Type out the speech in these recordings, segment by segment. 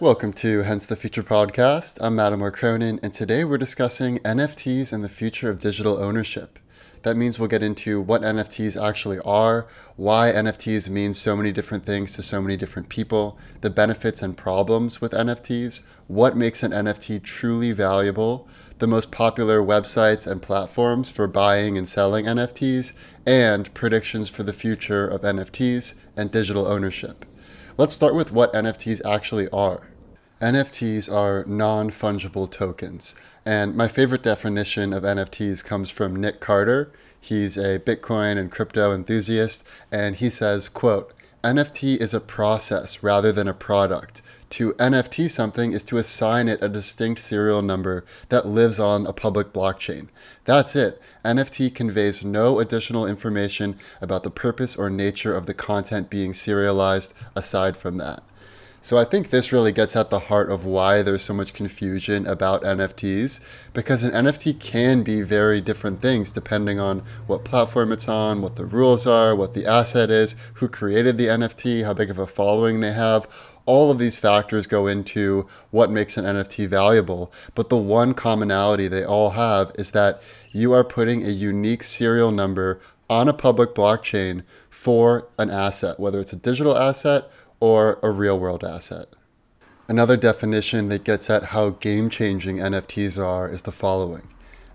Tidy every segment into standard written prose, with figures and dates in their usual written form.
Welcome to Hence the Future podcast. I'm Mattimore Cronin, and today we're discussing NFTs and the future of digital ownership. That means we'll get into what NFTs actually are, why NFTs mean so many different things to so many different people, the benefits and problems with NFTs, what makes an NFT truly valuable, the most popular websites and platforms for buying and selling NFTs, and predictions for the future of NFTs and digital ownership. Let's start with what NFTs actually are. NFTs are non-fungible tokens, and my favorite definition of NFTs comes from Nick Carter. He's a Bitcoin and crypto enthusiast, and he says, quote, NFT is a process rather than a product. To NFT something is to assign it a distinct serial number that lives on a public blockchain. That's it. NFT conveys no additional information about the purpose or nature of the content being serialized aside from that. So I think this really gets at the heart of why there's so much confusion about NFTs, because an NFT can be very different things depending on what platform it's on, what the rules are, what the asset is, who created the NFT, how big of a following they have. All of these factors go into what makes an NFT valuable, but the one commonality they all have is that you are putting a unique serial number on a public blockchain for an asset, whether it's a digital asset or a real-world asset. Another definition that gets at how game-changing NFTs are is the following.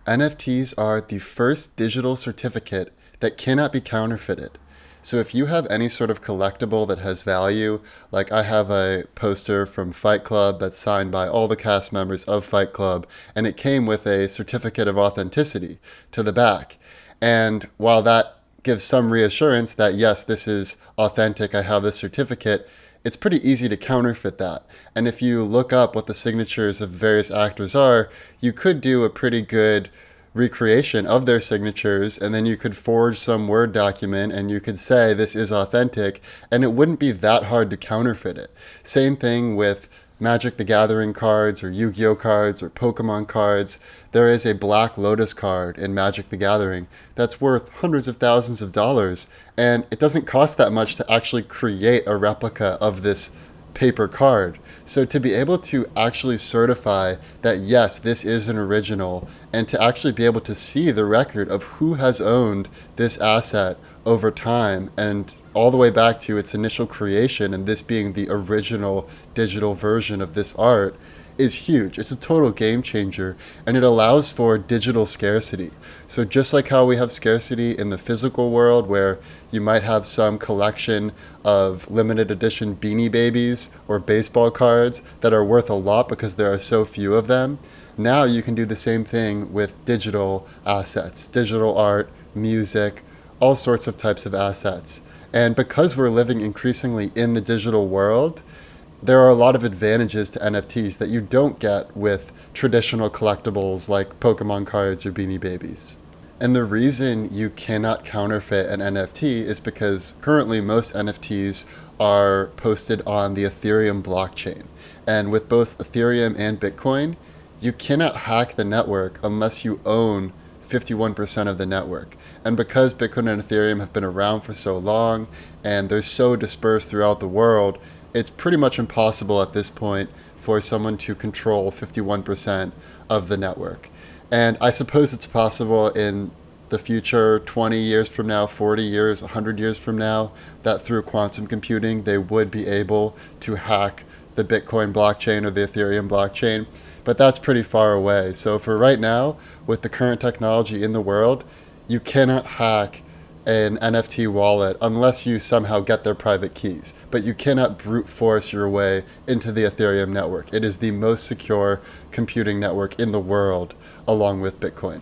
NFTs are the first digital certificate that cannot be counterfeited. So if you have any sort of collectible that has value, like I have a poster from Fight Club that's signed by all the cast members of Fight Club, and it came with a certificate of authenticity to the back. And while that gives some reassurance that, yes, this is authentic, I have this certificate, it's pretty easy to counterfeit that. And if you look up what the signatures of various actors are, you could do a pretty good recreation of their signatures, and then you could forge some Word document and you could say this is authentic, and it wouldn't be that hard to counterfeit it. Same thing with Magic the Gathering cards or Yu-Gi-Oh cards or Pokemon cards. There is a Black Lotus card in Magic the Gathering that's worth hundreds of thousands of dollars, and it doesn't cost that much to actually create a replica of this paper card. So to be able to actually certify that yes, this is an original, and to actually be able to see the record of who has owned this asset over time and all the way back to its initial creation, and this being the original digital version of this art, is huge. It's a total game changer, and it allows for digital scarcity. So just like how we have scarcity in the physical world, where you might have some collection of limited edition Beanie Babies or baseball cards that are worth a lot because there are so few of them, now you can do the same thing with digital assets, digital art, music, all sorts of types of assets. And because we're living increasingly in the digital world, there are a lot of advantages to NFTs that you don't get with traditional collectibles like Pokemon cards or Beanie Babies. And the reason you cannot counterfeit an NFT is because currently most NFTs are posted on the Ethereum blockchain. And with both Ethereum and Bitcoin, you cannot hack the network unless you own 51% of the network. And because Bitcoin and Ethereum have been around for so long and they're so dispersed throughout the world, it's pretty much impossible at this point for someone to control 51% of the network. And I suppose it's possible in the future, 20 years from now, 40 years, 100 years from now, that through quantum computing, they would be able to hack the Bitcoin blockchain or the Ethereum blockchain. But that's pretty far away. So for right now, with the current technology in the world, you cannot hack an NFT wallet unless you somehow get their private keys. But you cannot brute force your way into the Ethereum network. It is the most secure computing network in the world, along with Bitcoin.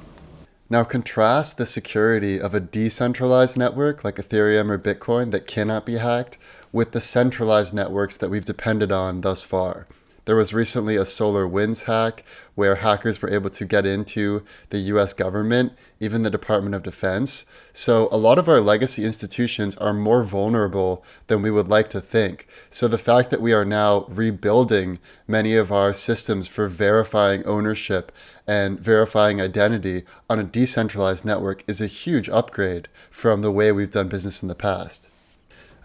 Now contrast the security of a decentralized network like Ethereum or Bitcoin that cannot be hacked with the centralized networks that we've depended on thus far. There was recently a SolarWinds hack where hackers were able to get into the US government, even the Department of Defense. So a lot of our legacy institutions are more vulnerable than we would like to think. So the fact that we are now rebuilding many of our systems for verifying ownership and verifying identity on a decentralized network is a huge upgrade from the way we've done business in the past.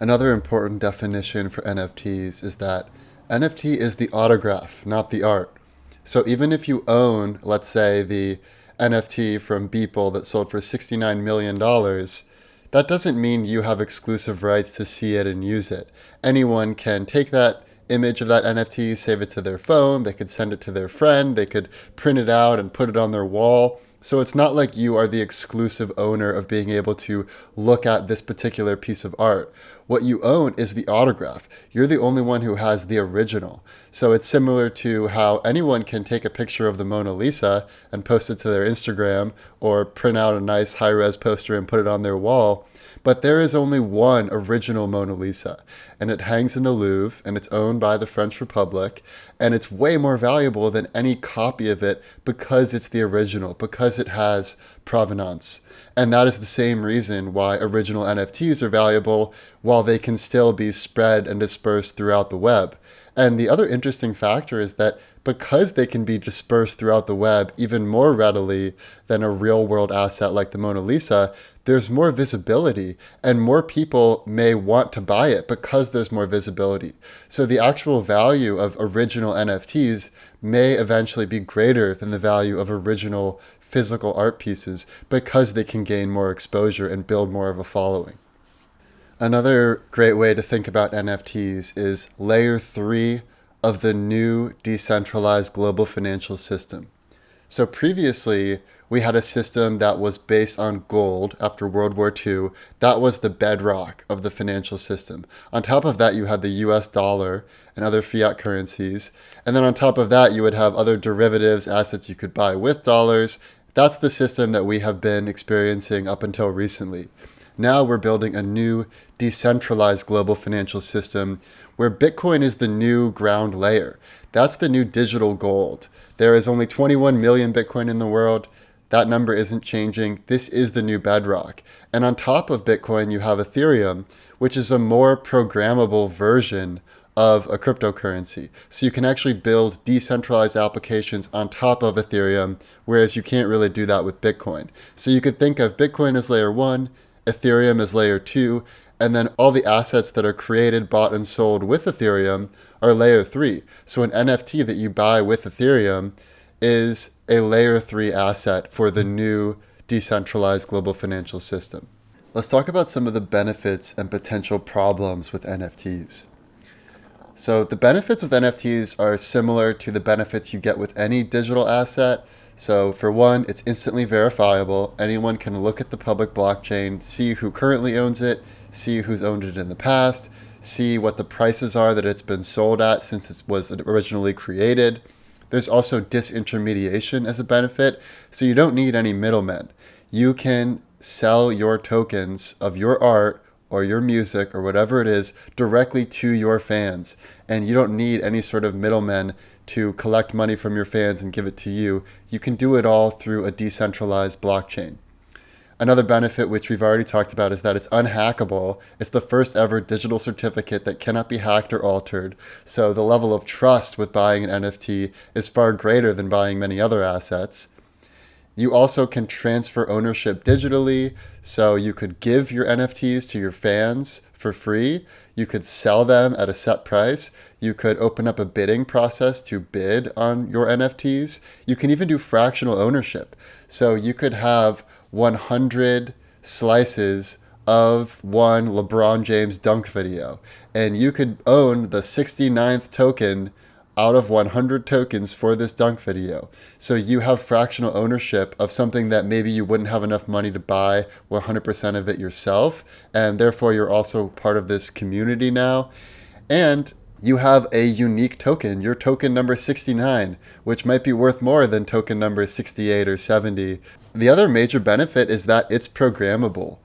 Another important definition for NFTs is that NFT is the autograph, not the art. So even if you own, let's say, the NFT from Beeple that sold for $69 million, that doesn't mean you have exclusive rights to see it and use it. Anyone can take that image of that NFT, save it to their phone, they could send it to their friend, they could print it out and put it on their wall. So it's not like you are the exclusive owner of being able to look at this particular piece of art. What you own is the autograph. You're the only one who has the original. So it's similar to how anyone can take a picture of the Mona Lisa and post it to their Instagram or print out a nice high-res poster and put it on their wall. But there is only one original Mona Lisa, and it hangs in the Louvre, and it's owned by the French Republic, and it's way more valuable than any copy of it because it's the original, because it has provenance. And that is the same reason why original NFTs are valuable while they can still be spread and dispersed throughout the web. And the other interesting factor is that because they can be dispersed throughout the web even more readily than a real world asset like the Mona Lisa, there's more visibility and more people may want to buy it because there's more visibility. So the actual value of original NFTs may eventually be greater than the value of original physical art pieces because they can gain more exposure and build more of a following. Another great way to think about NFTs is layer 3 of the new decentralized global financial system. So previously, we had a system that was based on gold after World War II. That was the bedrock of the financial system. On top of that, you had the US dollar and other fiat currencies. And then on top of that, you would have other derivatives, assets you could buy with dollars. That's the system that we have been experiencing up until recently. Now we're building a new decentralized global financial system where Bitcoin is the new ground layer. That's the new digital gold. There is only 21 million Bitcoin in the world. That number isn't changing. This is the new bedrock. And on top of Bitcoin, you have Ethereum, which is a more programmable version of a cryptocurrency. So you can actually build decentralized applications on top of Ethereum, whereas you can't really do that with Bitcoin. So you could think of Bitcoin as layer 1, Ethereum as layer 2, and then all the assets that are created, bought, and sold with Ethereum are layer 3. So an NFT that you buy with Ethereum is a layer 3 asset for the new decentralized global financial system. Let's talk about some of the benefits and potential problems with NFTs. So the benefits with NFTs are similar to the benefits you get with any digital asset. So for one, it's instantly verifiable. Anyone can look at the public blockchain, see who currently owns it, see who's owned it in the past, see what the prices are that it's been sold at since it was originally created. There's also disintermediation as a benefit, so you don't need any middlemen. You can sell your tokens of your art or your music or whatever it is directly to your fans, and you don't need any sort of middlemen to collect money from your fans and give it to you. You can do it all through a decentralized blockchain. Another benefit, which we've already talked about, is that it's unhackable. It's the first ever digital certificate that cannot be hacked or altered. So the level of trust with buying an NFT is far greater than buying many other assets. You also can transfer ownership digitally. So you could give your NFTs to your fans for free. You could sell them at a set price. You could open up a bidding process to bid on your NFTs. You can even do fractional ownership. So you could have 100 slices of one LeBron James dunk video, and you could own the 69th token out of 100 tokens for this dunk video. So you have fractional ownership of something that maybe you wouldn't have enough money to buy 100% of it yourself, and therefore you're also part of this community now. And you have a unique token, your token number 69, which might be worth more than token number 68 or 70. The other major benefit is that it's programmable.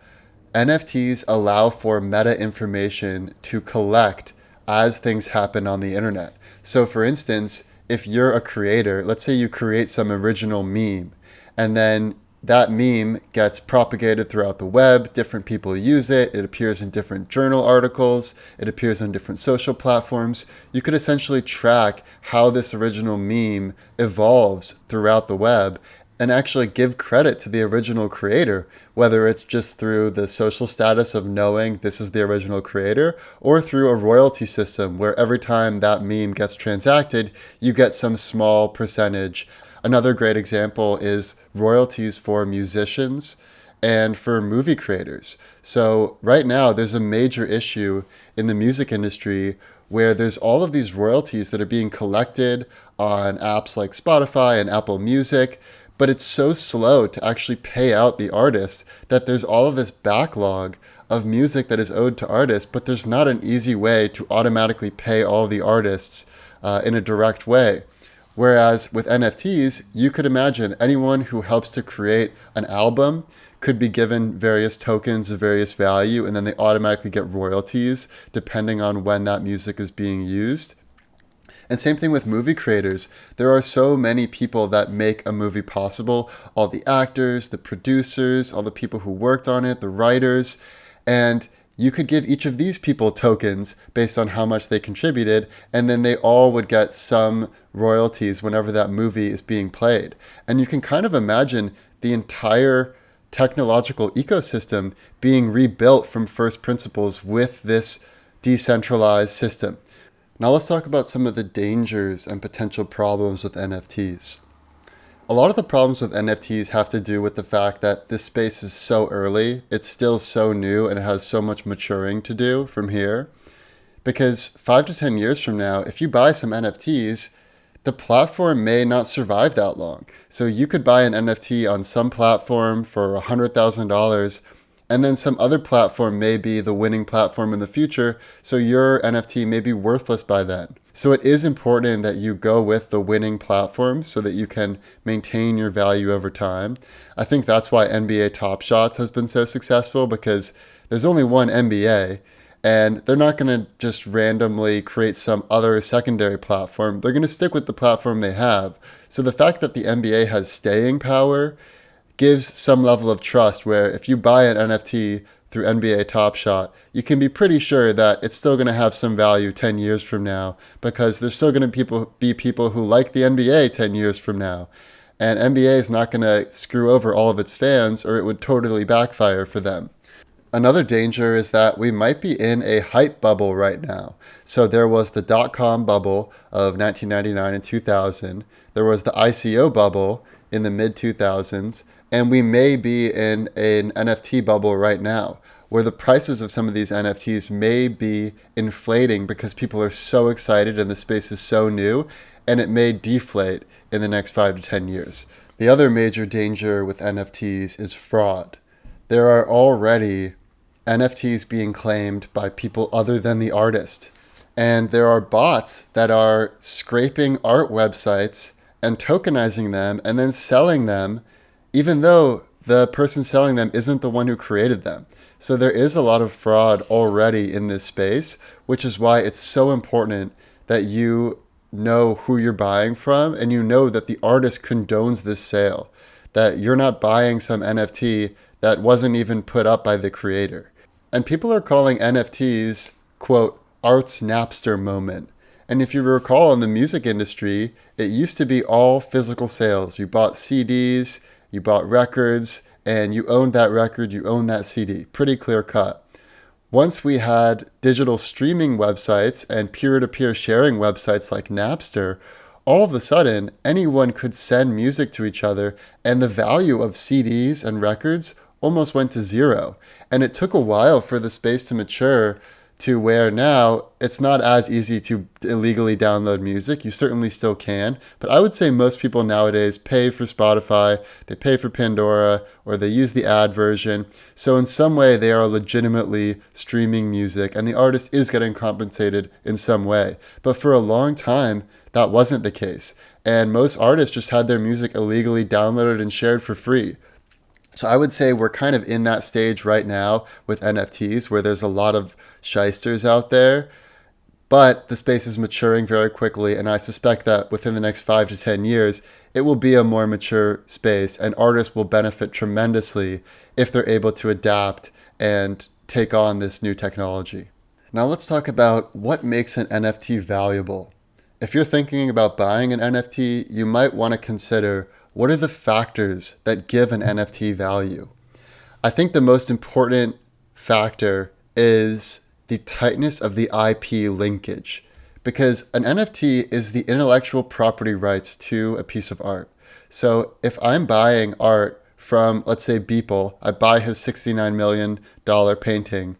NFTs allow for meta information to collect as things happen on the internet. So for instance, if you're a creator, let's say you create some original meme, and then that meme gets propagated throughout the web, different people use it, it appears in different journal articles, it appears on different social platforms. You could essentially track how this original meme evolves throughout the web, and actually give credit to the original creator, whether it's just through the social status of knowing this is the original creator, or through a royalty system where every time that meme gets transacted, you get some small percentage. Another great example is royalties for musicians and for movie creators. So right now, there's a major issue in the music industry where there's all of these royalties that are being collected on apps like Spotify and Apple Music, but it's so slow to actually pay out the artists that there's all of this backlog of music that is owed to artists, but there's not an easy way to automatically pay all the artists in a direct way. Whereas with NFTs, you could imagine anyone who helps to create an album could be given various tokens of various value, and then they automatically get royalties depending on when that music is being used. And same thing with movie creators. There are so many people that make a movie possible. All the actors, the producers, all the people who worked on it, the writers. And you could give each of these people tokens based on how much they contributed, and then they all would get some royalties whenever that movie is being played. And you can kind of imagine the entire technological ecosystem being rebuilt from first principles with this decentralized system. Now let's talk about some of the dangers and potential problems with NFTs. A lot of the problems with NFTs have to do with the fact that this space is so early, it's still so new, and it has so much maturing to do from here. Because 5 to 10 years from now, if you buy some NFTs, the platform may not survive that long. So you could buy an NFT on some platform for $100,000, and then some other platform may be the winning platform in the future, so your NFT may be worthless by then. So it is important that you go with the winning platform so that you can maintain your value over time. I think that's why NBA Top Shots has been so successful, because there's only one NBA, and they're not going to just randomly create some other secondary platform. They're going to stick with the platform they have. So the fact that the NBA has staying power gives some level of trust, where if you buy an NFT through NBA Top Shot, you can be pretty sure that it's still going to have some value 10 years from now, because there's still going to be people who like the NBA 10 years from now. And NBA is not going to screw over all of its fans, or it would totally backfire for them. Another danger is that we might be in a hype bubble right now. So there was the dot-com bubble of 1999 and 2000. There was the ICO bubble in the mid-2000s. And we may be in an NFT bubble right now, where the prices of some of these NFTs may be inflating because people are so excited and the space is so new, and it may deflate in the next 5 to 10 years. The other major danger with NFTs is fraud. There are already NFTs being claimed by people other than the artist. And there are bots that are scraping art websites and tokenizing them and then selling them, even though the person selling them isn't the one who created them. So there is a lot of fraud already in this space, which is why it's so important that you know who you're buying from, and you know that the artist condones this sale, that you're not buying some NFT that wasn't even put up by the creator. And people are calling NFTs, quote, art's Napster moment. And if you recall, in the music industry, it used to be all physical sales. You bought CDs, you bought records, and you owned that record, you owned that CD. Pretty clear cut. Once we had digital streaming websites and peer-to-peer sharing websites like Napster, all of a sudden, anyone could send music to each other, and the value of CDs and records almost went to zero. And it took a while for the space to mature to where now it's not as easy to illegally download music. You certainly still can, but I would say most people nowadays pay for Spotify, they pay for Pandora, or they use the ad version. So in some way they are legitimately streaming music, and the artist is getting compensated in some way. But for a long time, that wasn't the case. And most artists just had their music illegally downloaded and shared for free. So I would say we're kind of in that stage right now with NFTs, where there's a lot of shysters out there, but the space is maturing very quickly. And I suspect that within the next 5 to 10 years, it will be a more mature space, and artists will benefit tremendously if they're able to adapt and take on this new technology. Now let's talk about what makes an NFT valuable. If you're thinking about buying an NFT, you might want to consider what are the factors that give an NFT value? I think the most important factor is the tightness of the IP linkage, because an NFT is the intellectual property rights to a piece of art. So if I'm buying art from, let's say, Beeple, I buy his $69 million painting,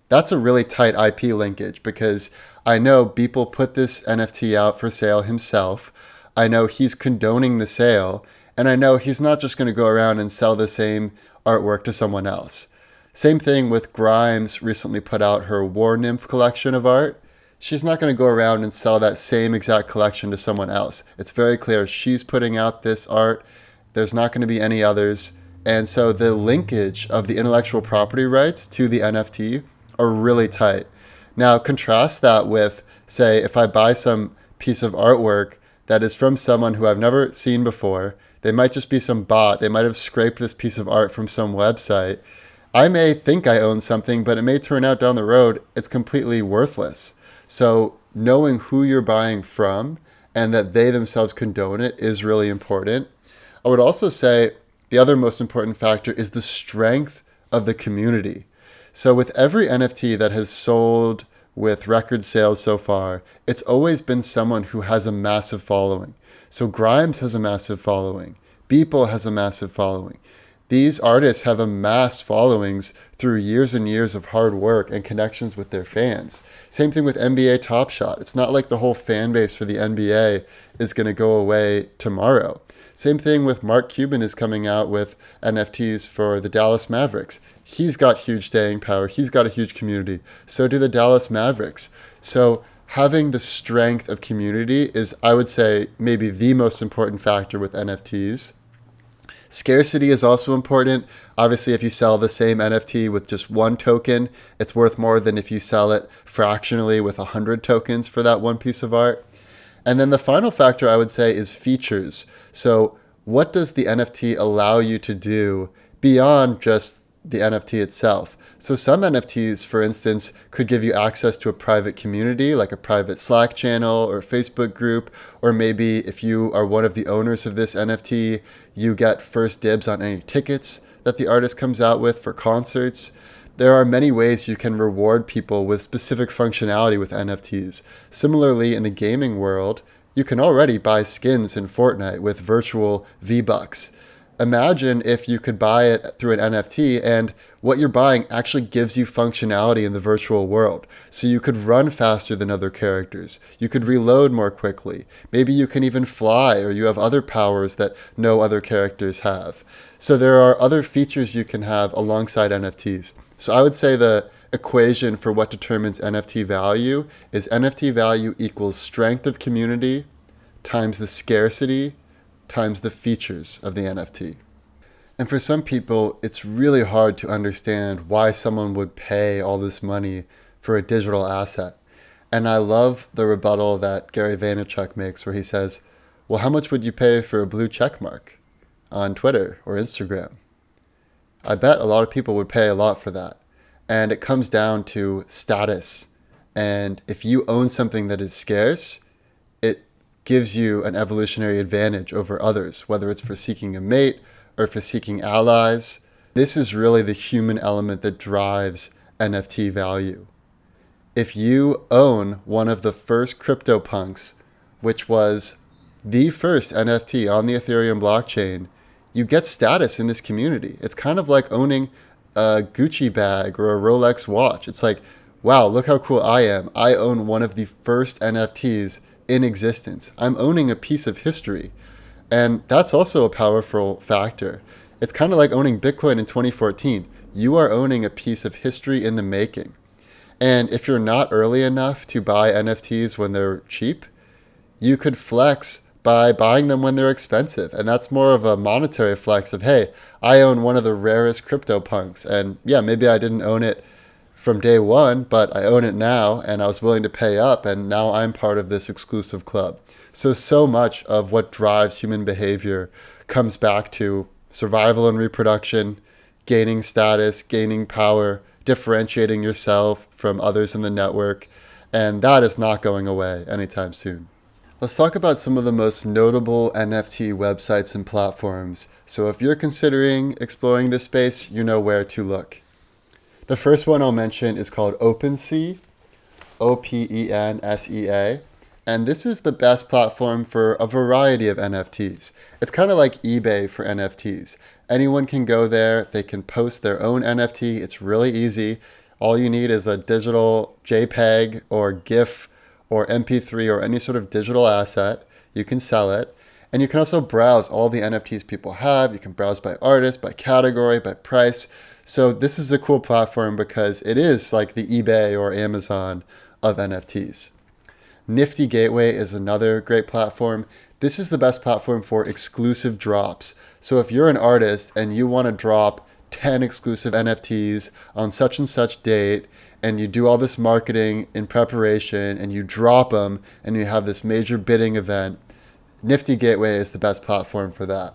that's a really tight IP linkage because I know Beeple put this NFT out for sale himself. I know he's condoning the sale, and I know he's not just going to go around and sell the same artwork to someone else. Same thing with Grimes recently put out her War Nymph collection of art. She's not going to go around and sell that same exact collection to someone else. It's very clear she's putting out this art. There's not going to be any others. And so the linkage of the intellectual property rights to the NFT are really tight. Now contrast that with, say, if I buy some piece of artwork that is from someone who I've never seen before. They might just be some bot. They might have scraped this piece of art from some website. I may think I own something, but it may turn out down the road it's completely worthless. So knowing who you're buying from and that they themselves condone it is really important. I would also say the other most important factor is the strength of the community. So with every NFT that has sold with record sales so far, it's always been someone who has a massive following. So Grimes has a massive following. Beeple has a massive following. These artists have amassed followings through years and years of hard work and connections with their fans. Same thing with NBA Top Shot. It's not like the whole fan base for the NBA is going to go away tomorrow. Same thing with Mark Cuban is coming out with NFTs for the Dallas Mavericks. He's got huge staying power. He's got a huge community. So do the Dallas Mavericks. So having the strength of community is, I would say, maybe the most important factor with NFTs. Scarcity is also important. Obviously, if you sell the same NFT with just one token, it's worth more than if you sell it fractionally with 100 tokens for that one piece of art. And then the final factor I would say is features. So what does the NFT allow you to do beyond just the NFT itself? So some NFTs, for instance, could give you access to a private community, like a private Slack channel or Facebook group, or maybe if you are one of the owners of this NFT, you get first dibs on any tickets that the artist comes out with for concerts. There are many ways you can reward people with specific functionality with NFTs. Similarly, in the gaming world, you can already buy skins in Fortnite with virtual V-Bucks. Imagine if you could buy it through an NFT and what you're buying actually gives you functionality in the virtual world. So you could run faster than other characters. You could reload more quickly. Maybe you can even fly, or you have other powers that no other characters have. So there are other features you can have alongside NFTs. So I would say the equation for what determines NFT value is NFT value equals strength of community times the scarcity times the features of the NFT. And for some people, it's really hard to understand why someone would pay all this money for a digital asset. And I love the rebuttal that Gary Vaynerchuk makes where he says, well, how much would you pay for a blue check mark on Twitter or Instagram? I bet a lot of people would pay a lot for that. And it comes down to status. And if you own something that is scarce, it gives you an evolutionary advantage over others, whether it's for seeking a mate or for seeking allies. This is really the human element that drives NFT value. If you own one of the first CryptoPunks, which was the first NFT on the Ethereum blockchain, you get status in this community. It's kind of like owning a Gucci bag or a Rolex watch. It's like, wow, look how cool I am. I own one of the first NFTs in existence. I'm owning a piece of history. And that's also a powerful factor. It's kind of like owning Bitcoin in 2014. You are owning a piece of history in the making. And if you're not early enough to buy NFTs when they're cheap, you could flex by buying them when they're expensive. And that's more of a monetary flex of, hey, I own one of the rarest CryptoPunks. And yeah, maybe I didn't own it from day one, but I own it now and I was willing to pay up and now I'm part of this exclusive club. So much of what drives human behavior comes back to survival and reproduction, gaining status, gaining power, differentiating yourself from others in the network. And that is not going away anytime soon. Let's talk about some of the most notable NFT websites and platforms. So if you're considering exploring this space, you know where to look. The first one I'll mention is called OpenSea, OPENSEA. And this is the best platform for a variety of NFTs. It's kind of like eBay for NFTs. Anyone can go there, they can post their own NFT. It's really easy. All you need is a digital JPEG or GIF or MP3 or any sort of digital asset. You can sell it. And you can also browse all the NFTs people have. You can browse by artist, by category, by price. So this is a cool platform because it is like the eBay or Amazon of NFTs. Nifty Gateway is another great platform. This is the best platform for exclusive drops. So if you're an artist and you want to drop 10 exclusive NFTs on such and such date, and you do all this marketing in preparation and you drop them and you have this major bidding event, Nifty Gateway is the best platform for that.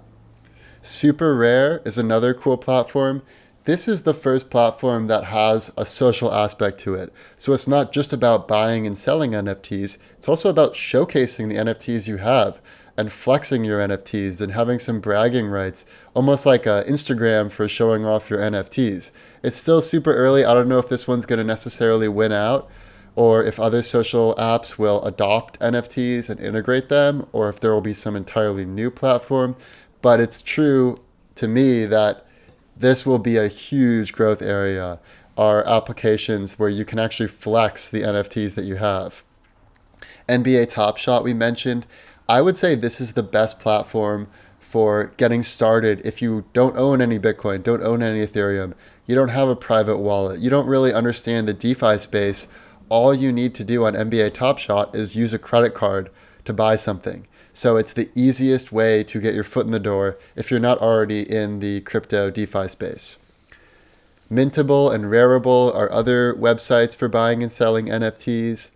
Super Rare is another cool platform. This is the first platform that has a social aspect to it. So it's not just about buying and selling NFTs, it's also about showcasing the NFTs you have and flexing your NFTs and having some bragging rights, almost like Instagram for showing off your NFTs. It's still super early. I don't know if this one's going to necessarily win out, or if other social apps will adopt NFTs and integrate them, or if there will be some entirely new platform. But it's true to me that this will be a huge growth area, are applications where you can actually flex the NFTs that you have. NBA Top Shot we mentioned. I would say this is the best platform for getting started if you don't own any Bitcoin, don't own any Ethereum, you don't have a private wallet, you don't really understand the DeFi space. All you need to do on NBA Top Shot is use a credit card to buy something. So it's the easiest way to get your foot in the door if you're not already in the crypto DeFi space. Mintable and Rarible are other websites for buying and selling NFTs.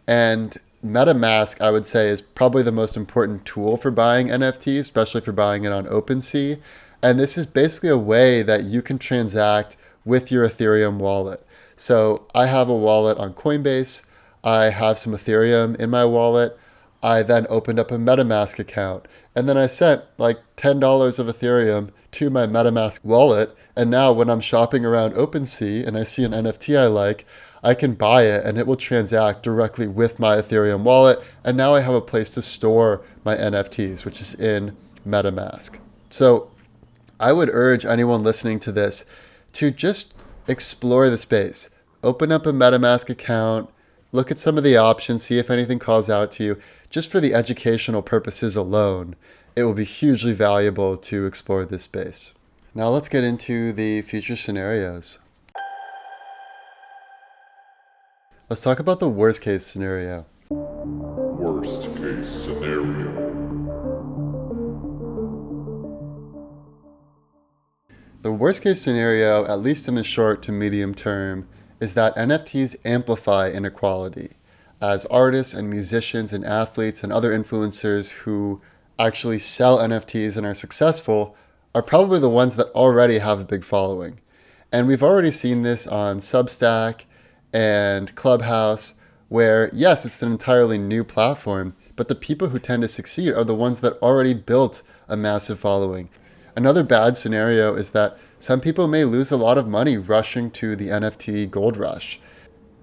And MetaMask, I would say, is probably the most important tool for buying NFTs, especially for buying it on OpenSea. And this is basically a way that you can transact with your Ethereum wallet. So I have a wallet on Coinbase. I have some Ethereum in my wallet. I then opened up a MetaMask account, and then I sent like $10 of Ethereum to my MetaMask wallet. And now when I'm shopping around OpenSea and I see an NFT I like, I can buy it and it will transact directly with my Ethereum wallet. And now I have a place to store my NFTs, which is in MetaMask. So I would urge anyone listening to this to just explore the space. Open up a MetaMask account, look at some of the options, see if anything calls out to you. Just for the educational purposes alone, it will be hugely valuable to explore this space. Now let's get into the future scenarios. Let's talk about the worst case scenario. Worst case scenario. The worst case scenario, at least in the short to medium term, is that NFTs amplify inequality, as artists and musicians and athletes and other influencers who actually sell NFTs and are successful are probably the ones that already have a big following. And we've already seen this on Substack and Clubhouse, where yes, it's an entirely new platform, but the people who tend to succeed are the ones that already built a massive following. Another bad scenario is that some people may lose a lot of money rushing to the NFT gold rush.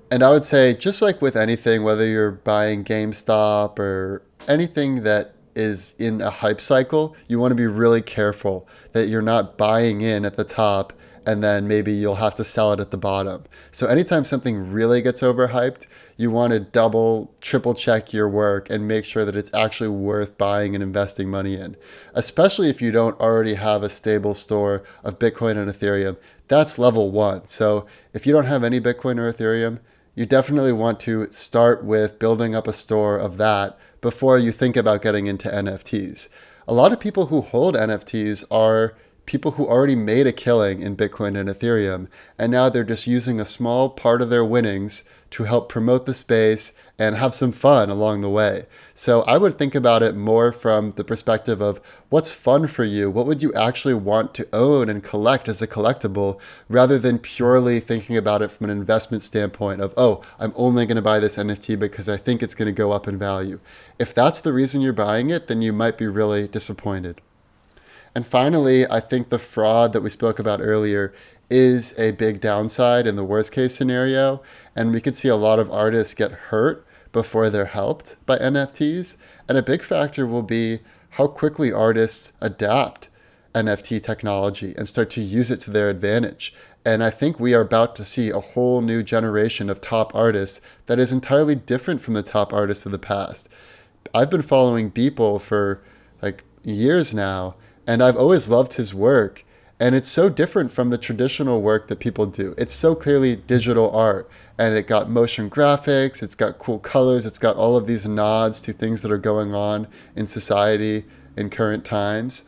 And I would say, just like with anything, whether you're buying GameStop or anything that is in a hype cycle, you want to be really careful that you're not buying in at the top and then maybe you'll have to sell it at the bottom. So anytime something really gets overhyped, you want to double, triple check your work and make sure that it's actually worth buying and investing money in. Especially if you don't already have a stable store of Bitcoin and Ethereum. That's level one. So if you don't have any Bitcoin or Ethereum, you definitely want to start with building up a store of that before you think about getting into NFTs. A lot of people who hold NFTs are people who already made a killing in Bitcoin and Ethereum, and now they're just using a small part of their winnings to help promote the space and have some fun along the way. So I would think about it more from the perspective of what's fun for you? What would you actually want to own and collect as a collectible, rather than purely thinking about it from an investment standpoint of, oh, I'm only going to buy this NFT because I think it's going to go up in value. If that's the reason you're buying it, then you might be really disappointed. And finally, I think the fraud that we spoke about earlier is a big downside in the worst case scenario. And we could see a lot of artists get hurt before they're helped by NFTs. And a big factor will be how quickly artists adapt NFT technology and start to use it to their advantage. And I think we are about to see a whole new generation of top artists that is entirely different from the top artists of the past. I've been following Beeple for like years now, and I've always loved his work. And it's so different from the traditional work that people do. It's so clearly digital art, and it got motion graphics, it's got cool colors, it's got all of these nods to things that are going on in society in current times.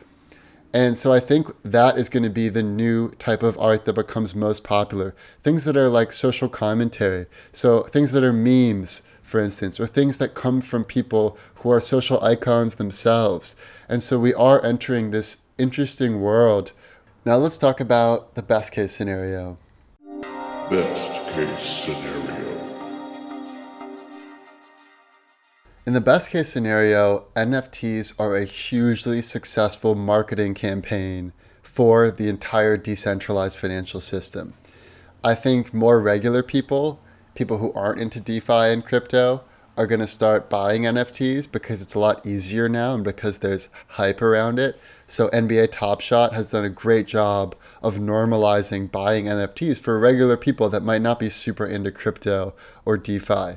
And so I think that is going to be the new type of art that becomes most popular. Things that are like social commentary. So things that are memes, for instance, or things that come from people who are social icons themselves. And so we are entering this interesting world. Now let's talk about the best case scenario. Best case scenario. In the best case scenario, NFTs are a hugely successful marketing campaign for the entire decentralized financial system. I think more regular people who aren't into DeFi and crypto, are going to start buying NFTs because it's a lot easier now and because there's hype around it. So NBA Top Shot has done a great job of normalizing buying NFTs for regular people that might not be super into crypto or DeFi.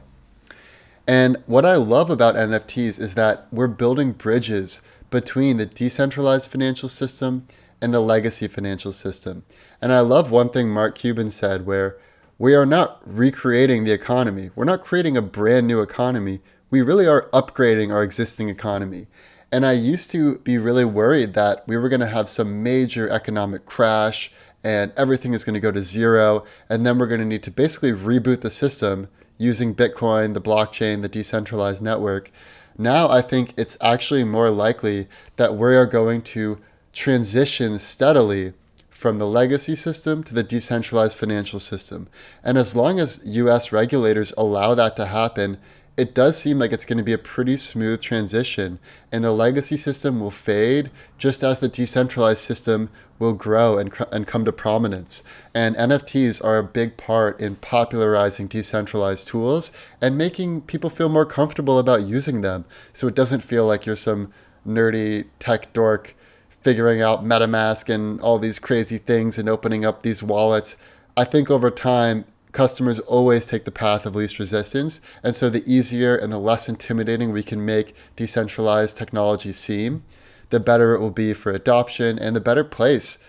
And what I love about NFTs is that we're building bridges between the decentralized financial system and the legacy financial system. And I love one thing Mark Cuban said, where we are not recreating the economy. We're not creating a brand new economy. We really are upgrading our existing economy. And I used to be really worried that we were going to have some major economic crash and everything is going to go to zero. And then we're going to need to basically reboot the system using Bitcoin, the blockchain, the decentralized network. Now I think it's actually more likely that we are going to transition steadily from the legacy system to the decentralized financial system. And as long as US regulators allow that to happen, it does seem like it's going to be a pretty smooth transition, and the legacy system will fade just as the decentralized system will grow and come to prominence. And NFTs are a big part in popularizing decentralized tools and making people feel more comfortable about using them, so it doesn't feel like you're some nerdy tech dork figuring out MetaMask and all these crazy things and opening up these wallets. I think over time, customers always take the path of least resistance. And so the easier and the less intimidating we can make decentralized technology seem, the better it will be for adoption and the better place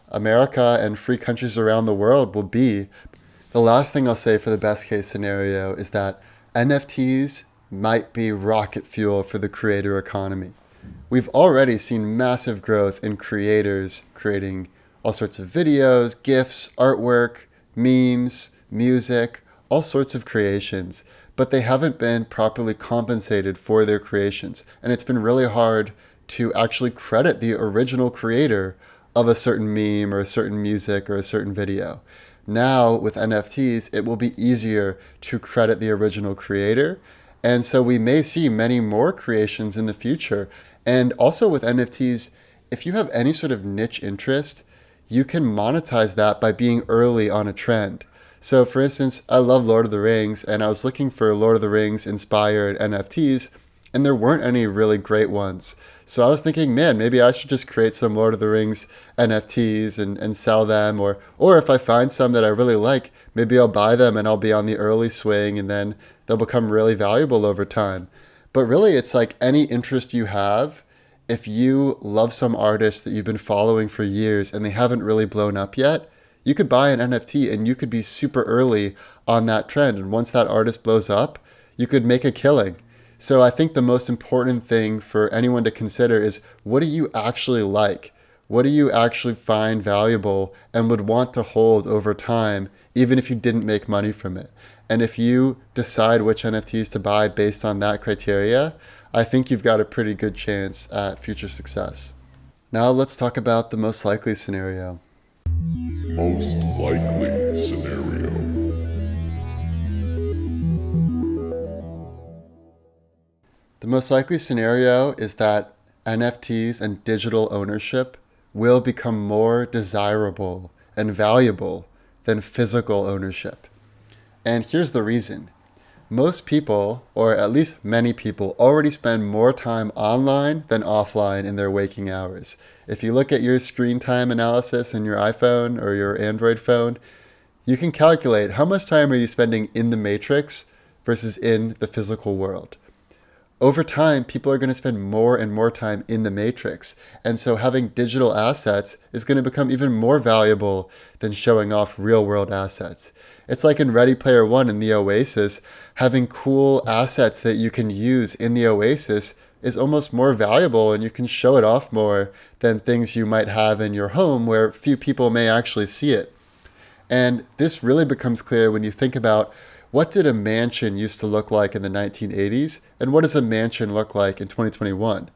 America and free countries around the world will be. The last thing I'll say for the best case scenario is that NFTs might be rocket fuel for the creator economy. We've already seen massive growth in creators creating all sorts of videos, GIFs, artwork, memes, music, all sorts of creations, but they haven't been properly compensated for their creations. And it's been really hard to actually credit the original creator of a certain meme or a certain music or a certain video. Now with NFTs, it will be easier to credit the original creator. And so we may see many more creations in the future. And also with NFTs, if you have any sort of niche interest, you can monetize that by being early on a trend. So for instance, I love Lord of the Rings, and I was looking for Lord of the Rings inspired NFTs, and there weren't any really great ones. So I was thinking, man, maybe I should just create some Lord of the Rings NFTs and sell them, or if I find some that I really like, maybe I'll buy them and I'll be on the early swing, and then they'll become really valuable over time. But really, it's like any interest you have. If you love some artist that you've been following for years and they haven't really blown up yet, you could buy an NFT and you could be super early on that trend. And once that artist blows up, you could make a killing. So I think the most important thing for anyone to consider is, what do you actually like? What do you actually find valuable and would want to hold over time, even if you didn't make money from it? And if you decide which NFTs to buy based on that criteria, I think you've got a pretty good chance at future success. Now let's talk about the most likely scenario. Most likely scenario. The most likely scenario is that NFTs and digital ownership will become more desirable and valuable than physical ownership. And here's the reason. Most people, or at least many people, already spend more time online than offline in their waking hours. If you look at your screen time analysis in your iPhone or your Android phone, you can calculate how much time are you spending in the matrix versus in the physical world. Over time, people are going to spend more and more time in the matrix. And so having digital assets is going to become even more valuable than showing off real world assets. It's like in Ready Player One in the Oasis, having cool assets that you can use in the Oasis is almost more valuable, and you can show it off more than things you might have in your home where few people may actually see it. And this really becomes clear when you think about what did a mansion used to look like in the 1980s, and what does a mansion look like in 2021?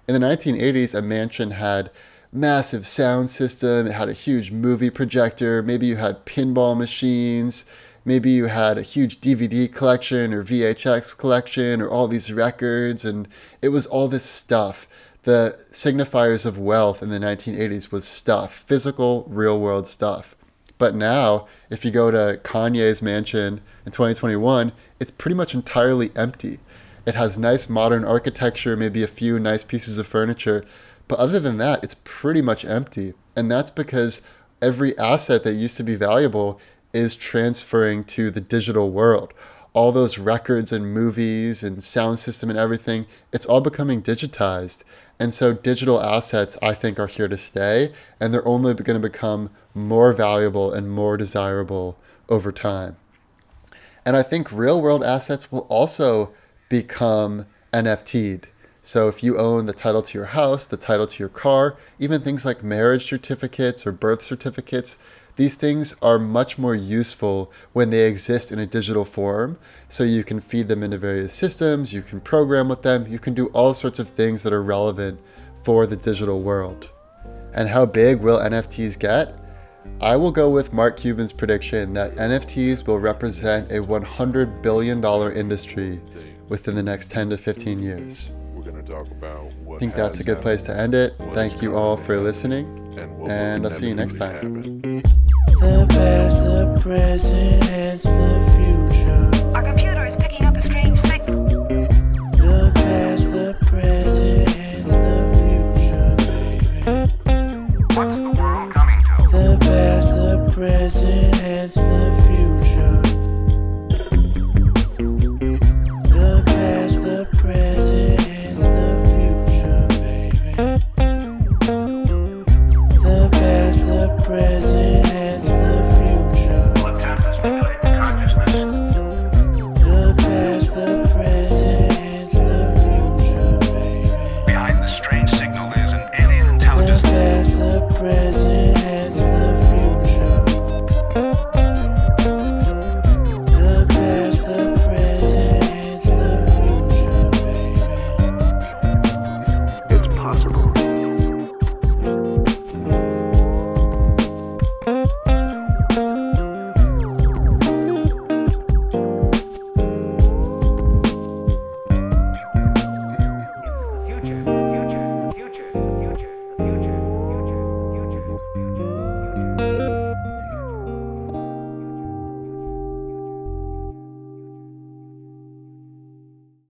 In the 1980s, a mansion had massive sound system, it had a huge movie projector, maybe you had pinball machines, maybe you had a huge DVD collection or VHS collection or all these records, and it was all this stuff. The signifiers of wealth in the 1980s was stuff, physical, real-world stuff. But now, if you go to Kanye's mansion in 2021, it's pretty much entirely empty. It has nice modern architecture, maybe a few nice pieces of furniture, but other than that, it's pretty much empty. And that's because every asset that used to be valuable is transferring to the digital world. All those records and movies and sound system and everything, it's all becoming digitized. And so digital assets, I think, are here to stay, and they're only going to become more valuable and more desirable over time. And I think real world assets will also become NFT'd. So if you own the title to your house, the title to your car, even things like marriage certificates or birth certificates, these things are much more useful when they exist in a digital form. So you can feed them into various systems, you can program with them, you can do all sorts of things that are relevant for the digital world. And how big will NFTs get? I will go with Mark Cuban's prediction that NFTs will represent a $100 billion industry within the next 10 to 15 years. I think that's a good place to end it. Thank you all for listening, and I'll see you next time. The past, the present, and the future. Our computer is picking up a strange signal. The past, the present, and the future, baby.